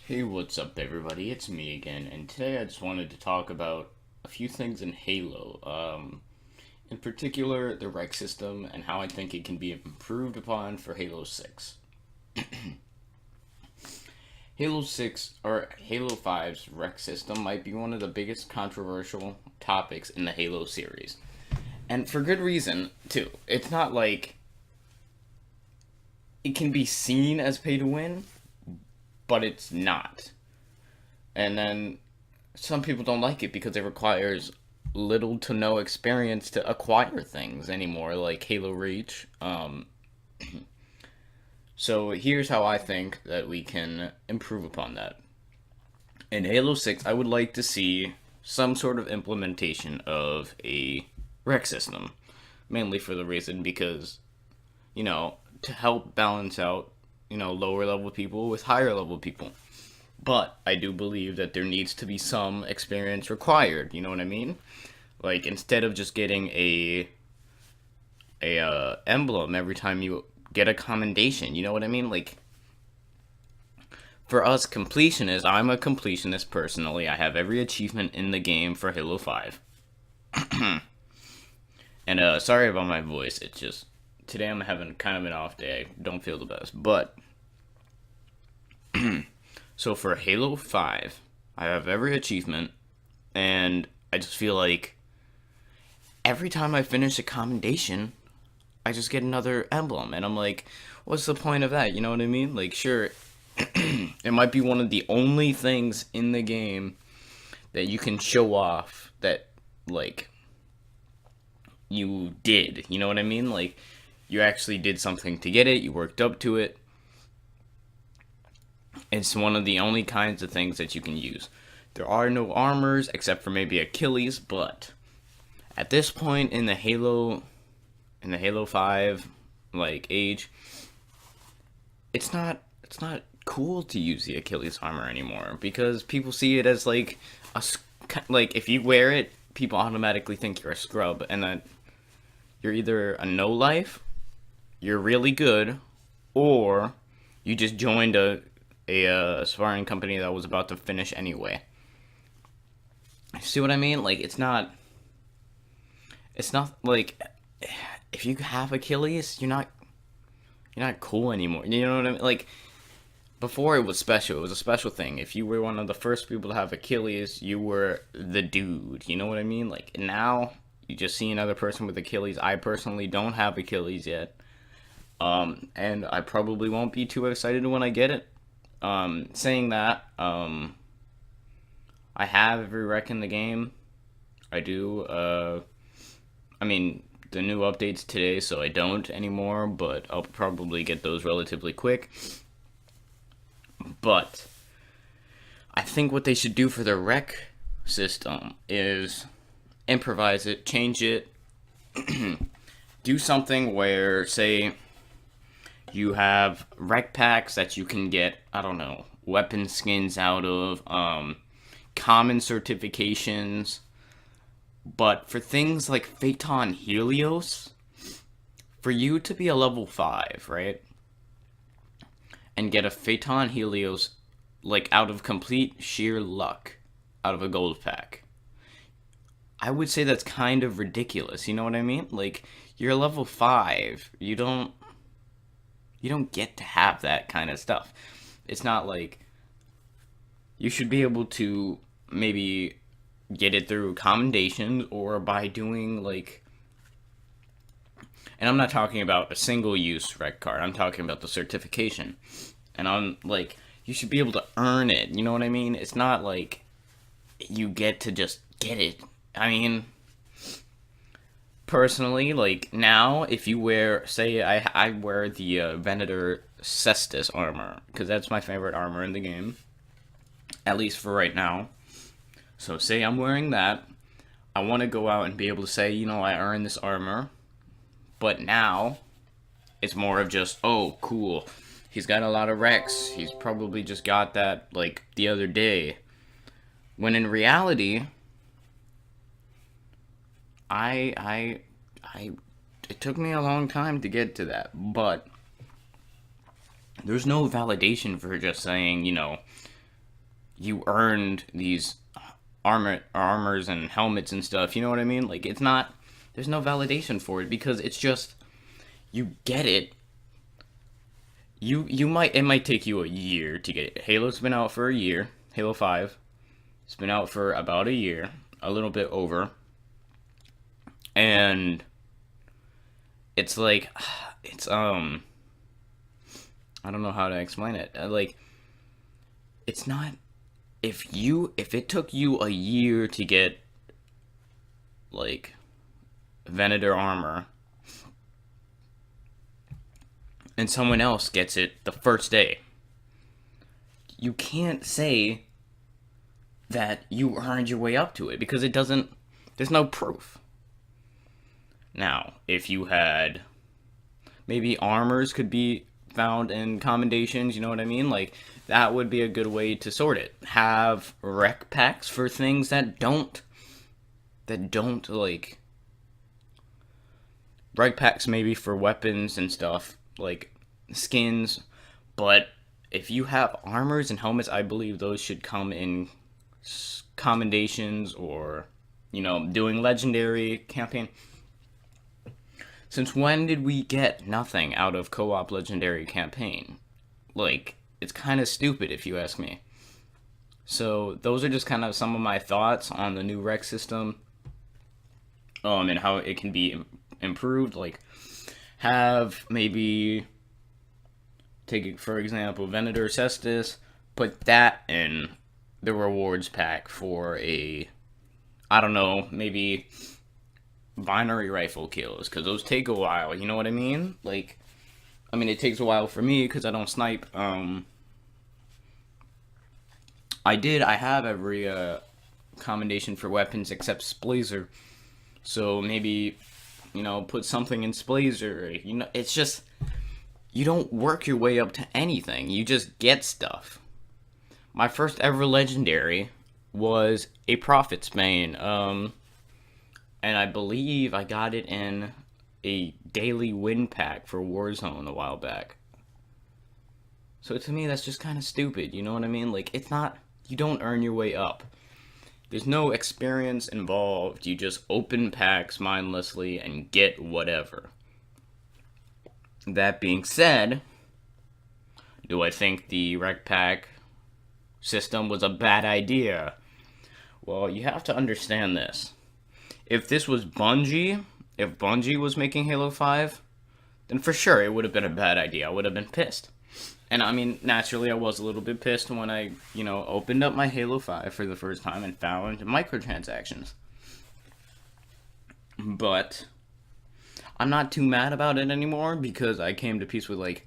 Hey, what's up, everybody? It's me again, and today I just wanted to talk about a few things in Halo. In particular, the REQ system and how I think it can be improved upon for Halo 6. Halo 6 or Halo 5's REQ system might be one of the biggest controversial topics in the Halo series. And for good reason, too. It's not like it can be seen as pay to win, but it's not. And then some people don't like it because it requires little to no experience to acquire things anymore, like Halo Reach. So here's how I think that we can improve upon that. In Halo 6, I would like to see some sort of implementation of a REQ system. Mainly for the reason because, to help balance out, lower level people with higher level people. But I do believe that there needs to be some experience required. You know what I mean? Like instead of just getting a emblem every time you get a commendation. You know what I mean? Like for us completionists, I'm a completionist personally. I have every achievement in the game for Halo 5. And sorry about my voice. It's just today I'm having kind of an off day. I don't feel the best, but so for Halo 5, I have every achievement, and I just feel like every time I finish a commendation, I just get another emblem, and I'm like, what's the point of that? You know what I mean? Like, sure, it might be one of the only things in the game that you can show off that, like, you did. You know what I mean? Like, you actually did something to get it, you worked up to it. It's one of the only kinds of things that you can use. There are no armors except for maybe Achilles, but at this point in the Halo 5 like age, it's not cool to use the Achilles armor anymore because people see it as like like if you wear it, people automatically think you're a scrub and that you're either a no life, you're really good, or you just joined a sparring company that was about to finish anyway. See what I mean? Like it's not like if you have Achilles, you're not cool anymore. You know what I mean? Like before it was special. It was a special thing. If you were one of the first people to have Achilles, you were the dude. You know what I mean? Like now you just see another person with Achilles. I personally don't have Achilles yet. And I probably won't be too excited when I get it. Saying that, I have every REQ in the game. I do. I mean, the new updates today, so I don't anymore, but I'll probably get those relatively quick. But I think what they should do for the REQ system is improvise it, change it, do something where, say, you have REQ packs that you can get, I don't know, weapon skins out of, common certifications. But for things like Phaeton Helios, for you to be a level 5, right? And get a Phaeton Helios, like, out of complete sheer luck, out of a gold pack. I would say that's kind of ridiculous, you know what I mean? Like, you're level 5, you don't get to have that kind of stuff. It's not like you should be able to maybe get it through commendations or by doing like, and I'm not talking about a single use REQ card, I'm talking about the certification. And I'm like, you should be able to earn it, you know what I mean? It's not like you get to just get it. I mean, personally, like now, if you wear, say, I wear the Venator Cestus armor because that's my favorite armor in the game, at least for right now. So, say I'm wearing that, I want to go out and be able to say, I earned this armor. But now, it's more of just, oh, cool. He's got a lot of REQs. He's probably just got that like the other day. When in reality, I it took me a long time to get to that, but there's no validation for just saying, you earned these armors and helmets and stuff. You know what I mean? Like, it's not, there's no validation for it, because it's just, you get it. It might take you a year to get it. Halo's been out for a year. Halo 5. It's been out for about a year, a little bit over. And it's like, it's I don't know how to explain it. Like, it's not, if it took you a year to get, like, Venator armor, and someone else gets it the first day, you can't say that you earned your way up to it, because there's no proof. Now, if you had, maybe armors could be found in commendations, you know what I mean? Like, that would be a good way to sort it. Have REQ packs for things that don't, like, REQ packs maybe for weapons and stuff, like skins, but if you have armors and helmets, I believe those should come in commendations, or, you know, doing legendary campaign. Since when did we get nothing out of co-op legendary campaign? Like, it's kind of stupid if you ask me. So those are just kind of some of my thoughts on the new REQ system, and how it can be improved. Like, have maybe, take for example Venator Cestus, put that in the rewards pack for a, I don't know, maybe binary rifle kills, because those take a while, you know what I mean? Like, I mean, it takes a while for me because I don't snipe. I have every commendation for weapons except Splazer, so maybe, you know, put something in Splazer. You know, it's just, you don't work your way up to anything, you just get stuff. My first ever legendary was a Prophet's Bane, and I believe I got it in a daily win pack for Warzone a while back. So to me, that's just kind of stupid, you know what I mean? Like, it's not, you don't earn your way up. There's no experience involved. You just open packs mindlessly and get whatever. That being said, do I think the REQ pack system was a bad idea? Well, you have to understand this. If this was Bungie, if Bungie was making Halo 5, then for sure it would have been a bad idea. I would have been pissed. And I mean, naturally I was a little bit pissed when I, you know, opened up my Halo 5 for the first time and found microtransactions. But I'm not too mad about it anymore, because I came to peace with, like,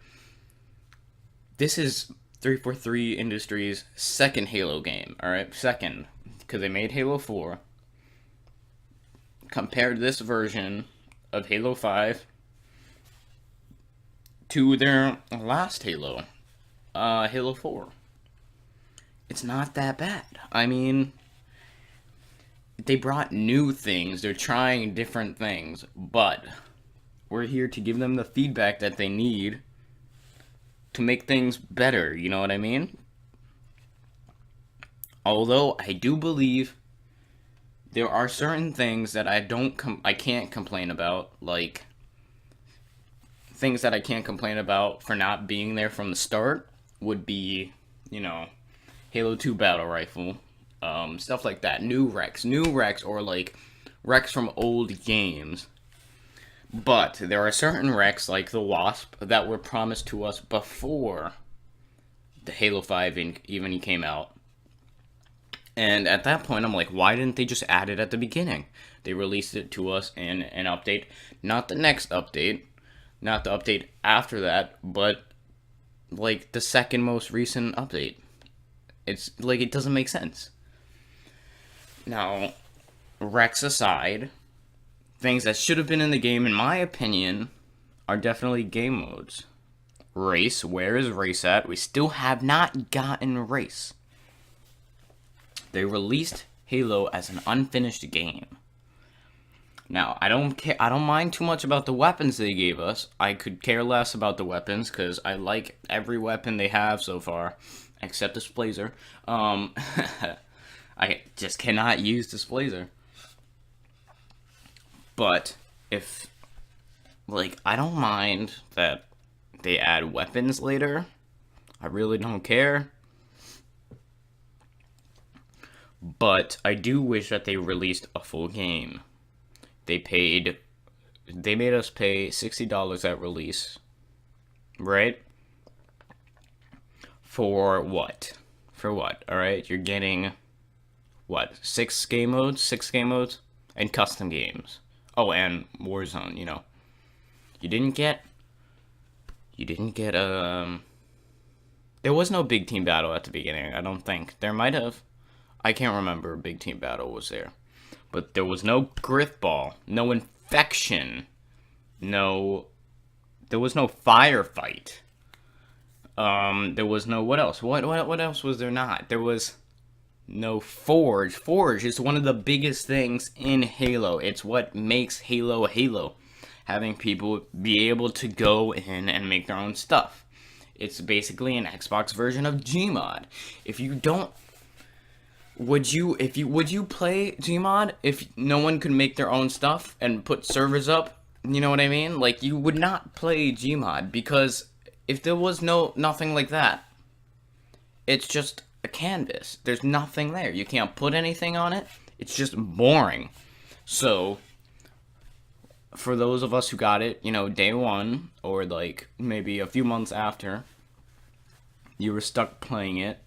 this is 343 Industries' second Halo game, alright? Second, because they made Halo 4. Compared this version of Halo 5 to their last Halo, Halo 4. It's not that bad. I mean, they brought new things, they're trying different things, but we're here to give them the feedback that they need to make things better, you know what I mean? Although I do believe there are certain things that I can't complain about, like things that I can't complain about for not being there from the start would be, you know, Halo 2 Battle Rifle, stuff like that, new REQs, or like REQs from old games. But there are certain REQs, like the Wasp, that were promised to us before the Halo 5 even came out. And at that point, I'm like, why didn't they just add it at the beginning? They released it to us in an update, not the next update, not the update after that, but like the second most recent update. It's like, it doesn't make sense. Now, REQs aside, things that should have been in the game, in my opinion, are definitely game modes. Race, where is Race at? We still have not gotten Race. They released Halo as an unfinished game. Now, I don't mind too much about the weapons they gave us. I could care less about the weapons, because I like every weapon they have so far. except Displacer. I just cannot use Displacer. But if, like, I don't mind that they add weapons later. I really don't care. But I do wish that they released a full game. They made us pay $60 at release, right? For what? For what? Alright, you're getting, what, 6 game modes? 6 game modes? And custom games. Oh, and Warzone, you know. You didn't get, there was no big team battle at the beginning, I don't think. There might have. I can't remember a big team battle was there. But there was no Grithball, no Infection, there was no Firefight. There was no, what else? What else was there not? There was no Forge. Forge is one of the biggest things in Halo. It's what makes Halo Halo. Having people be able to go in and make their own stuff. It's basically an Xbox version of Gmod. If you don't, would you play Gmod if no one could make their own stuff and put servers up? You know what I mean? Like, you would not play Gmod, because if there was nothing like that, it's just a canvas. There's nothing there. You can't put anything on it. It's just boring. So, for those of us who got it, you know, day one, or like maybe a few months after, you were stuck playing it,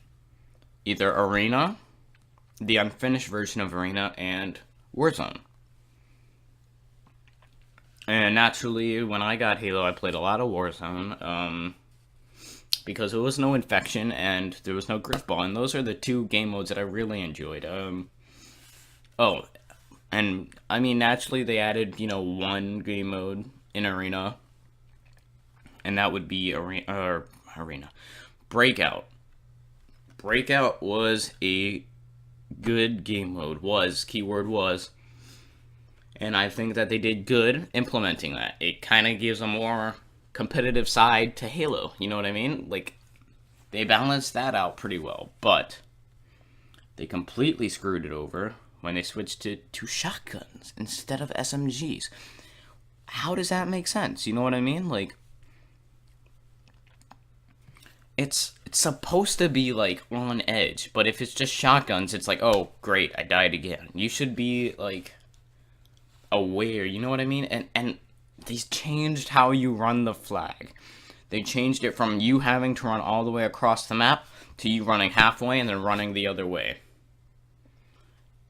either Arena, the unfinished version of Arena, and Warzone. And naturally, when I got Halo, I played a lot of Warzone, because there was no Infection and there was no Grithball, and those are the 2 game modes that I really enjoyed. Oh, and I mean, naturally, they added, you know, 1 game mode in Arena, and that would be Arena. Breakout. Breakout was a good game mode. Keyword was. And I think that they did good implementing that. It kind of gives a more competitive side to Halo. You know what I mean? Like, they balanced that out pretty well. But they completely screwed it over when they switched it to shotguns instead of SMGs. How does that make sense? You know what I mean? Like, it's supposed to be, like, on edge. But if it's just shotguns, it's like, oh, great, I died again. You should be, like, aware, you know what I mean? And they changed how you run the flag. They changed it from you having to run all the way across the map to you running halfway and then running the other way.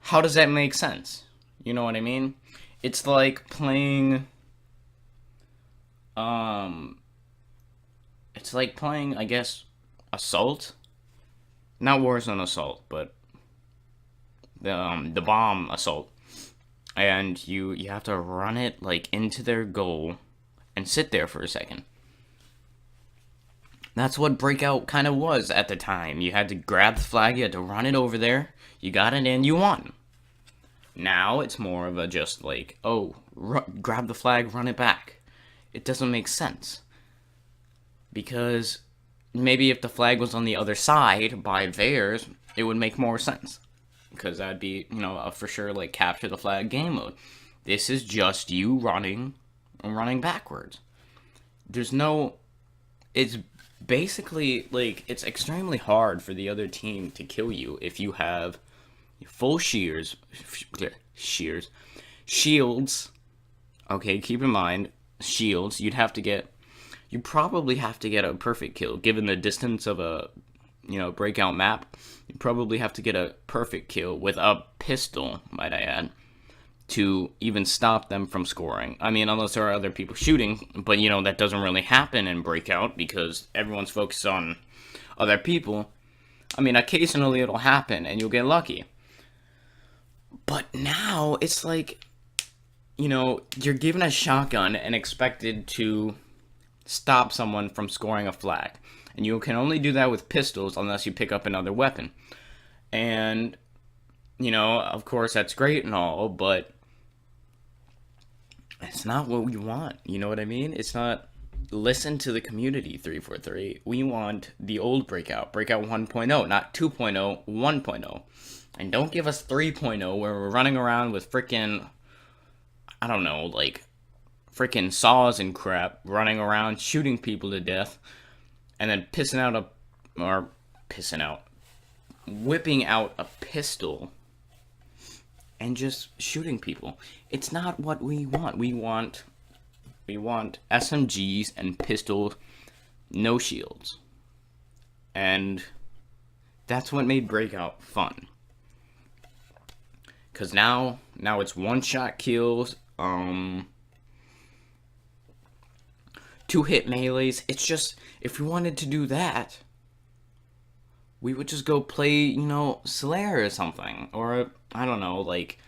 How does that make sense? You know what I mean? It's like playing, I guess, Assault? Not Warzone Assault, but the bomb Assault. And you have to run it, like, into their goal and sit there for a second. That's what Breakout kind of was at the time. You had to grab the flag, you had to run it over there, you got it in, you won. Now it's more of a just like, oh, grab the flag, run it back. It doesn't make sense. Because maybe if the flag was on the other side by theirs, it would make more sense. Because that'd be, you know, for sure, like, capture the flag game mode. This is just you running and running backwards. There's no, it's basically, like, it's extremely hard for the other team to kill you if you have full shields, okay, keep in mind, shields, you'd probably have to get a perfect kill, given the distance of a, you know, breakout map. You probably have to get a perfect kill with a pistol, might I add, to even stop them from scoring. I mean, unless there are other people shooting, but, you know, that doesn't really happen in Breakout because everyone's focused on other people. I mean, occasionally it'll happen and you'll get lucky. But now it's like, you know, you're given a shotgun and expected to stop someone from scoring a flag. And you can only do that with pistols unless you pick up another weapon. And, you know, of course that's great and all, but it's not what we want. You know what I mean? It's not listen to the community, 343. We want the old Breakout 1.0, not 2.0, 1.0. And don't give us 3.0 where we're running around with freaking, I don't know, like freaking saws and crap, running around shooting people to death, and then whipping out a pistol and just shooting people. It's not what we want. We want SMGs and pistols, no shields. And that's what made Breakout fun. Cause now it's one-shot kills, 2-hit melees. It's just, if we wanted to do that, we would just go play, Slayer or something. Or, I don't know, like,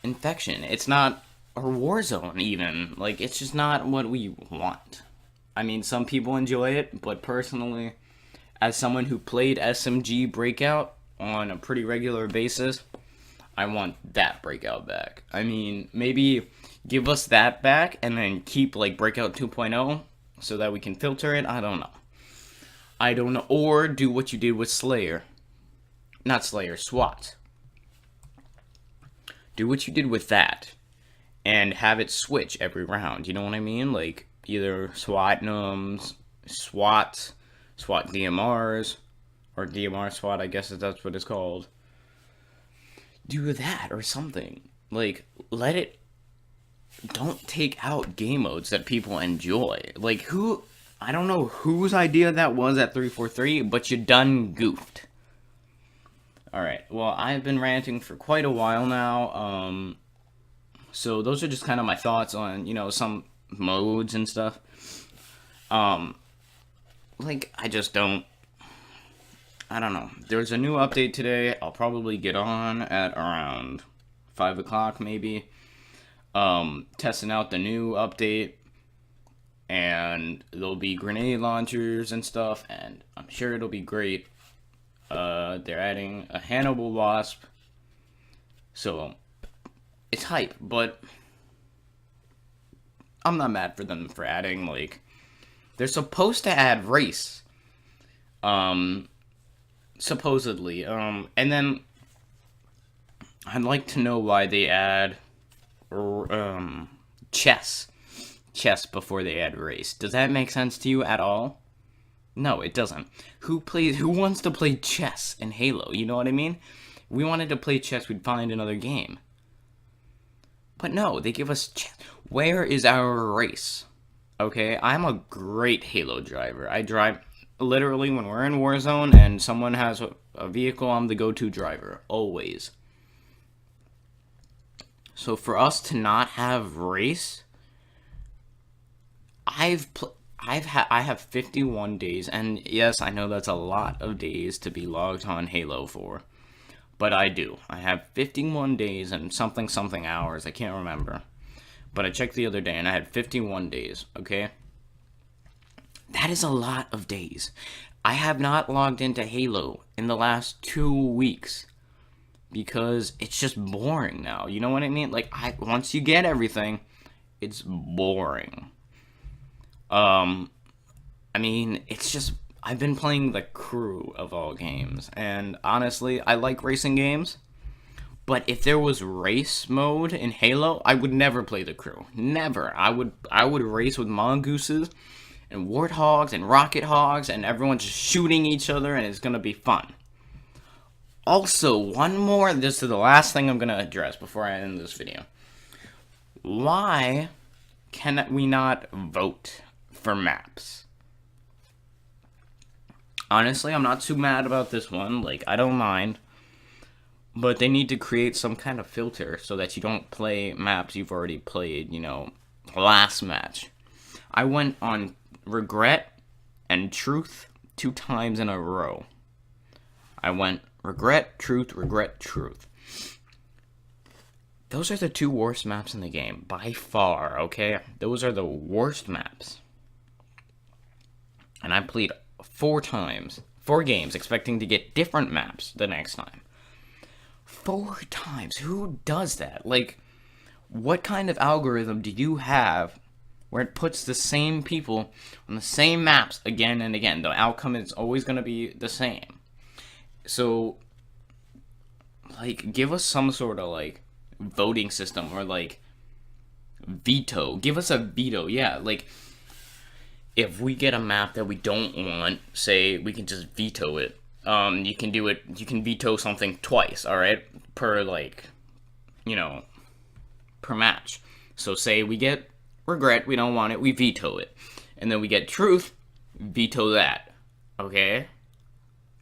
Infection. It's not, or Warzone even. Like, it's just not what we want. I mean, some people enjoy it, but personally, as someone who played SMG Breakout on a pretty regular basis, I want that Breakout back. I mean, maybe give us that back and then keep, like, Breakout 2.0 so that we can filter it. I don't know. Or do what you did with Slayer. Not Slayer, SWAT. Do what you did with that and have it switch every round. You know what I mean? Like, either SWAT-nums, SWAT DMRs, or DMR SWAT, I guess that's what it's called. Do that or something. Like, don't take out game modes that people enjoy. Like, I don't know whose idea that was at 343, but you done goofed. Alright, well, I've been ranting for quite a while now, so those are just kind of my thoughts on, some modes and stuff. Like, I don't know. There's a new update today. I'll probably get on at around 5 o'clock, maybe. Testing out the new update. And there'll be grenade launchers and stuff. And I'm sure it'll be great. They're adding a Hannibal Wasp. So, it's hype. But I'm not mad for them for adding, like... They're supposed to add race. Supposedly, and then I'd like to know why they add chess before they add race. Does that make sense to you at all? No, it doesn't. Who wants to play chess in Halo? You know what I mean? If we wanted to play chess, we'd find another game. But no, they give us chess. Where is our race? Okay, I'm a great Halo driver. I drive... Literally, when we're in Warzone and someone has a vehicle, I'm the go-to driver. Always. So for us to not have race, I have 51 days, and yes, I know that's a lot of days to be logged on Halo for, but I do. I have 51 days and something hours. I can't remember, but I checked the other day and I had 51 days. Okay. That is a lot of days. I have not logged into Halo in the last 2 weeks because it's just boring now. You know what I mean? Like, once you get everything, it's boring. I mean, it's just... I've been playing the crew of all games, and honestly, I like racing games, but if there was race mode in Halo, I would never play the crew. Never. I would race with mongooses and warthogs and rocket hogs, and everyone's just shooting each other, and it's gonna be fun. Also, one more, this is the last thing I'm gonna address before I end this video. Why can we not vote for maps? Honestly, I'm not too mad about this one, like, I don't mind. But they need to create some kind of filter so that you don't play maps you've already played, last match. I went on Regret and Truth 2 times in a row. I went Regret, Truth, Regret, Truth. Those are the 2 worst maps in the game, by far, okay? Those are the worst maps. And I played 4 games, expecting to get different maps the next time. 4 times? Who does that? Like, what kind of algorithm do you have where it puts the same people on the same maps again and again. The outcome is always going to be the same. So, like, give us some sort of, like, voting system, or, like, veto. Give us a veto, yeah. Like, if we get a map that we don't want, say, we can just veto it. You can do it, you can veto something twice, alright? Per, like, you know, per match. So say we get regret, we don't want it, we veto it. And then we get truth, veto that. Okay?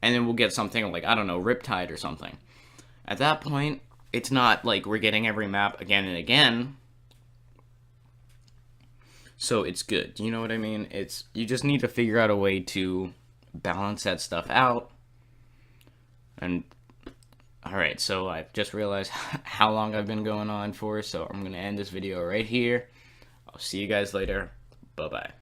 And then we'll get something like, I don't know, Riptide or something. At that point, it's not like we're getting every map again and again. So it's good. You know what I mean? You just need to figure out a way to balance that stuff out. And alright, so I've just realized how long I've been going on for, so I'm going to end this video right here. I'll see you guys later. Bye-bye.